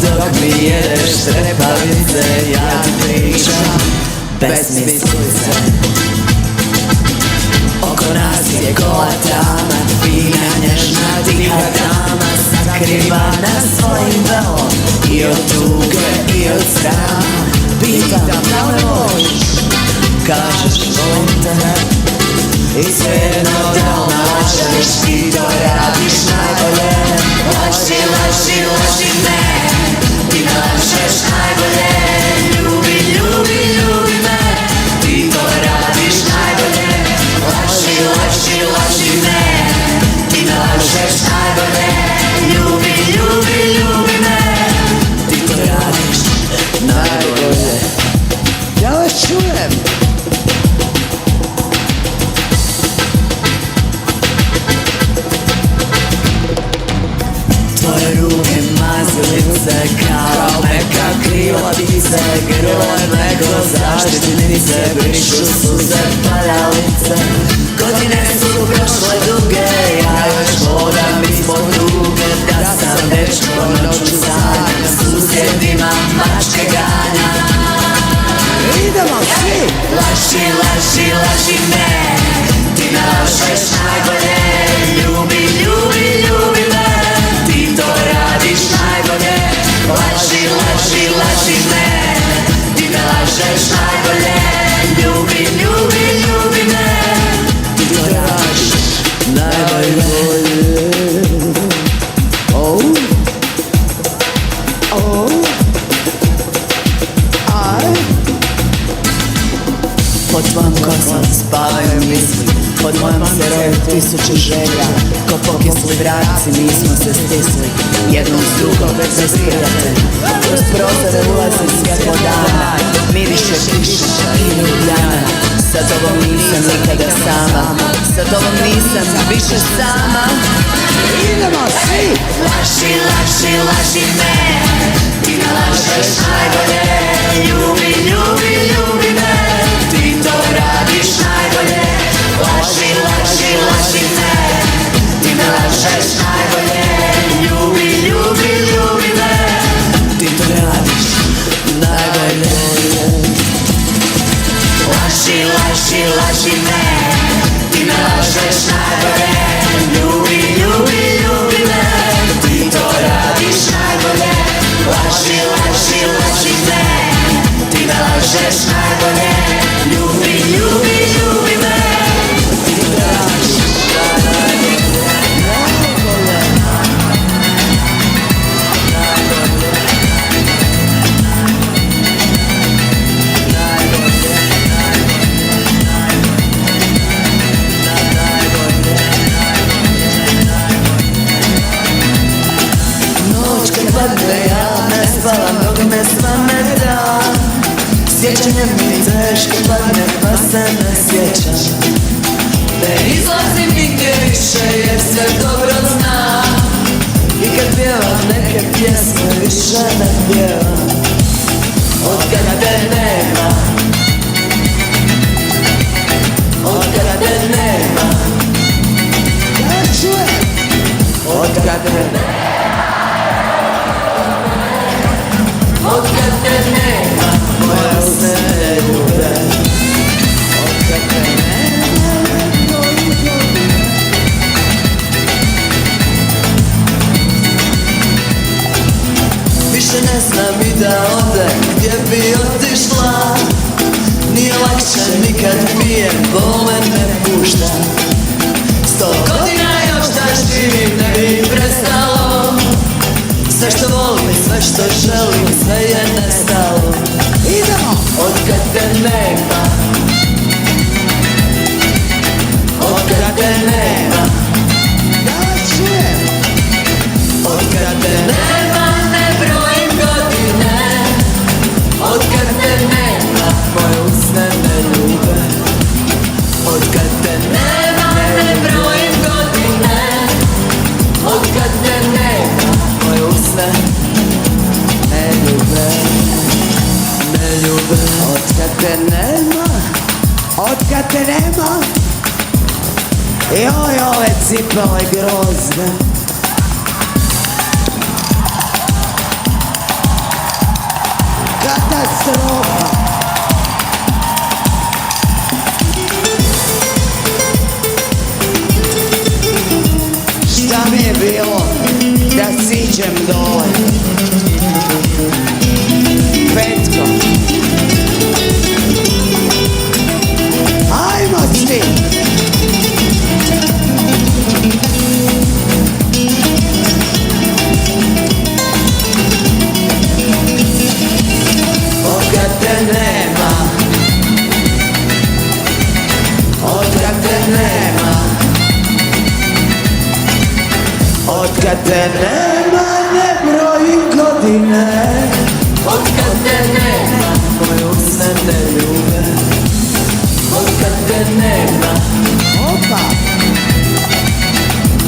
dok mi jedeš trepavice. Ja ti pričam besmislice. Oko nas je gola tama, fina nježna tiha dama, sakrivana svojim velom i od tuge i od srama. Pitam da me voliš, kažeš volim te, i svejedno da li lažeš, ti to radiš najbolje. Laži, laži, laži me, ti me lažeš najbolje. Ljubi, ljubi, ljubi me, ti to radiš najbolje. Laži, laži, laži me, ti me lažeš najbolje. Ljubi, ljubi, ljubi me, ti to radiš najbolje. Ja vas čujem. Tvoje ruke mazilice kao meka krila ptice, grle meko zaštitnice, brišu suze paljalice. Godine su prošle duge, ja još hodam ispod ruke, da sam dečko noću sanjam, susjedima mačke ganjam. Idemo svi! Laži, laži, laži me, ti me lažeš najbolje. Ljubi, ljubi, ljubi me, ti to radiš najbolje. Laži, laži, laži me, ti me lažeš najbolje. Ljubi, ljubi, ljubi me, ti to radiš najbolje. Oh, oh, aj. Pod tvojom kosom spavaju misli, pod mojom se roju tisuće želja. Ko pokisli vrapci nismo se stisli, jednom s drugom već se sprijate. Kroz prozore ulazi svjetlo dana, miriše kiša i ljubljana. Sa tobom nisam nikada sama, sa tobom nisam više sama. Idemo svi! Laži, laži, laži me, ti me lažeš najbolje. Ljubi, ljubi, ljubi me, ti to radiš najbolje. Laži, laži, laži me, ti me lažeš najbolje. Ljubi, ljubi, ljubi me, ti to radiš najbolje. Laži, laži, laži me, ti me lažeš najbolje. Ljubi, ljubi, ljubi me, ti to radiš najbolje. Laži, laži, laži me, ti me lažeš najbolje. Ljubi, ljubi, ljubi me, ti to radiš najbolje. Noć kad padne ja ne spavam dok me smameta. Sjećanje mi teško padne pa se ne sjećam. Ne izlazim nigdje više jer sve dobro znam. I kad pjevam neke pjesme više ne pjevam. Otkada te nema, otkada te nema, ja čujem. Otkada te nema, otkada te nema, moja se ne ljube. Otkada te nema, više ne znam i da odem gdje bi otišla. Nije lakše nikad pijem, bol me ne pušta. 100 godina još da živim ne bi prestalo. Sve što volim, sve što želim, sve je nestalo. Idemo! Otkad te nema, otkad te nema, ja čujem. Otkad te nema, ne brojim godine. Otkad te nema, moje usne ne ljube. Otkad te nema, ne brojim godine. Otkad te nema, moje usne ne ljube. Ne ljube. Otkad te nema, otkad te nema. Joj, ove cipele grozne. katastrofa. Šta mi je bilo da siđem dole? Petko, ajmo svi. Otkad te nema, otkad te nema, otkad te nema, ne brojim godine. Otkad te nema, moje usne te ljube. Otkad te nema, opa.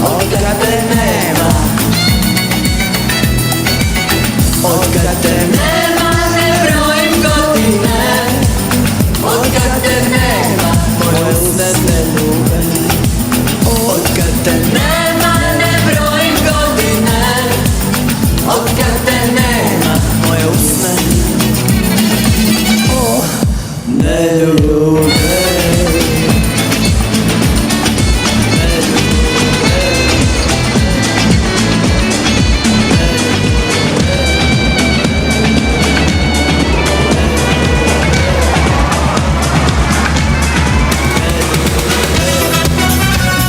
Otkad te nema, otkad te nema, ne brojim godine. Otkad te nema, moje usne te ljube. Otkad te nema, ne brojim godine. Otkad te nema, moje usne ne ljube.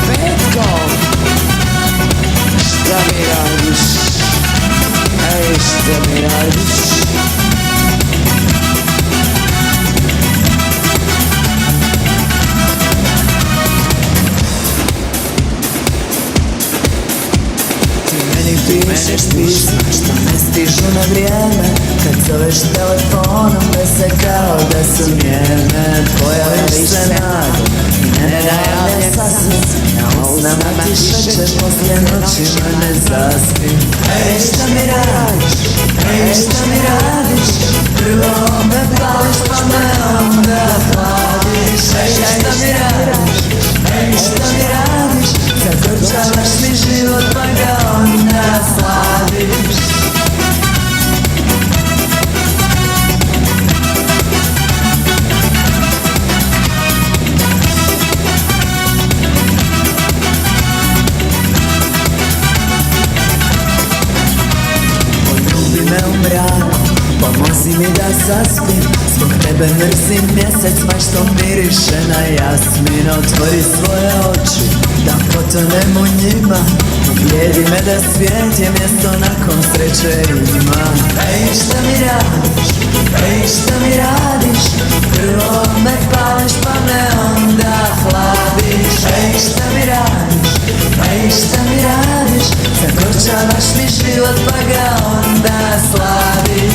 Petko, šta mi radiš? Ej, šta mi radiš? Pišeš pisma što ne stižu na vrijeme, kad zoveš telefonom se kao da su njeme. Pojaviš se naglo i ne najavljen sasvim, na usnama ti šećer, poslije noćima ne zaspim. Ej, šta mi radiš? Ej, šta mi radiš? Prvo me pališ pa me onda hladiš. Ej, šta mi radiš? Ej, šta mi radiš? Zagorčavaš mi život pa ga onda sladiš. Poljubi me u mraku, pomozi mi da zaspim. Zbog tebe mrzim mjesec, ma što miriše na jasmin. Otvori svoje oči, da potonem u njima. Ugljedi me da svijet je mjesto nakon sreće ima. Ej, šta mi radiš? Ej, šta mi radiš? Prvo me pališ pa me onda hladiš. Ej, šta mi radiš? Ej, šta mi radiš? Zagorčavaš mi život pa ga onda sladiš.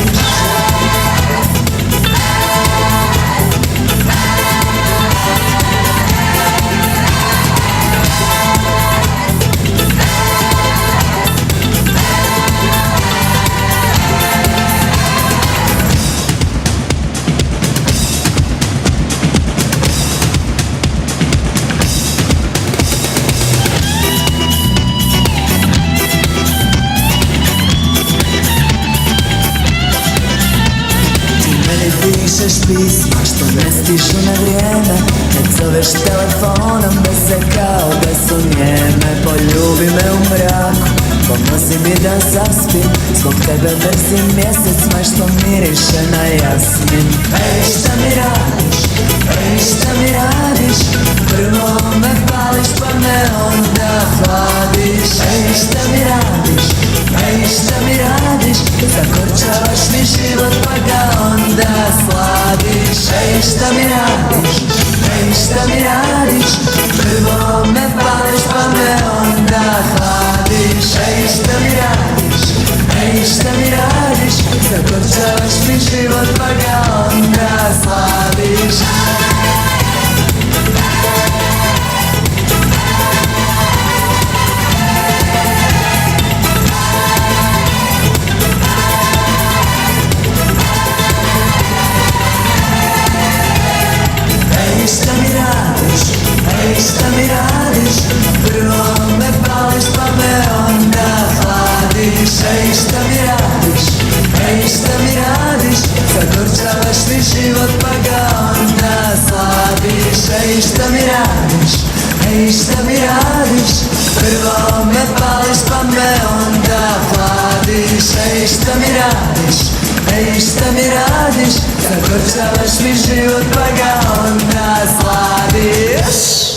Pišeš pisma što ne stižu na vrijeme, kad zoveš telefonom se kao da su njeme. Poljubi me u mraku, pomozi mi da zaspim. Zbog tebe mrzim mjesec, ma što miriše na jasmin. Ej, šta mi radiš? Ej, šta mi radiš? Prvo me pališ pa me onda hladiš. Ej, šta mi radiš? Ej, šta mi radiš? Zagorčavaš mi život pa ga onda sladiš. Ej, šta mi radiš? Ej, šta mi radiš? Prvo me pališ pa me onda hladiš. Ej, šta mi radiš? Ej, šta mi radiš? Zagorčavaš mi život pa ga onda sladiš. Ej, šta mi radiš? Ej, šta mi radiš? Zagorčavaš mi život pa ga onda slaviš. Ej šta mi radiš, ej šta mi radiš, prvo me pališ pa me onda hladiš. Ej šta mi radiš, ej šta mi radiš, zagorčavaš mi život pa ga onda slaviš.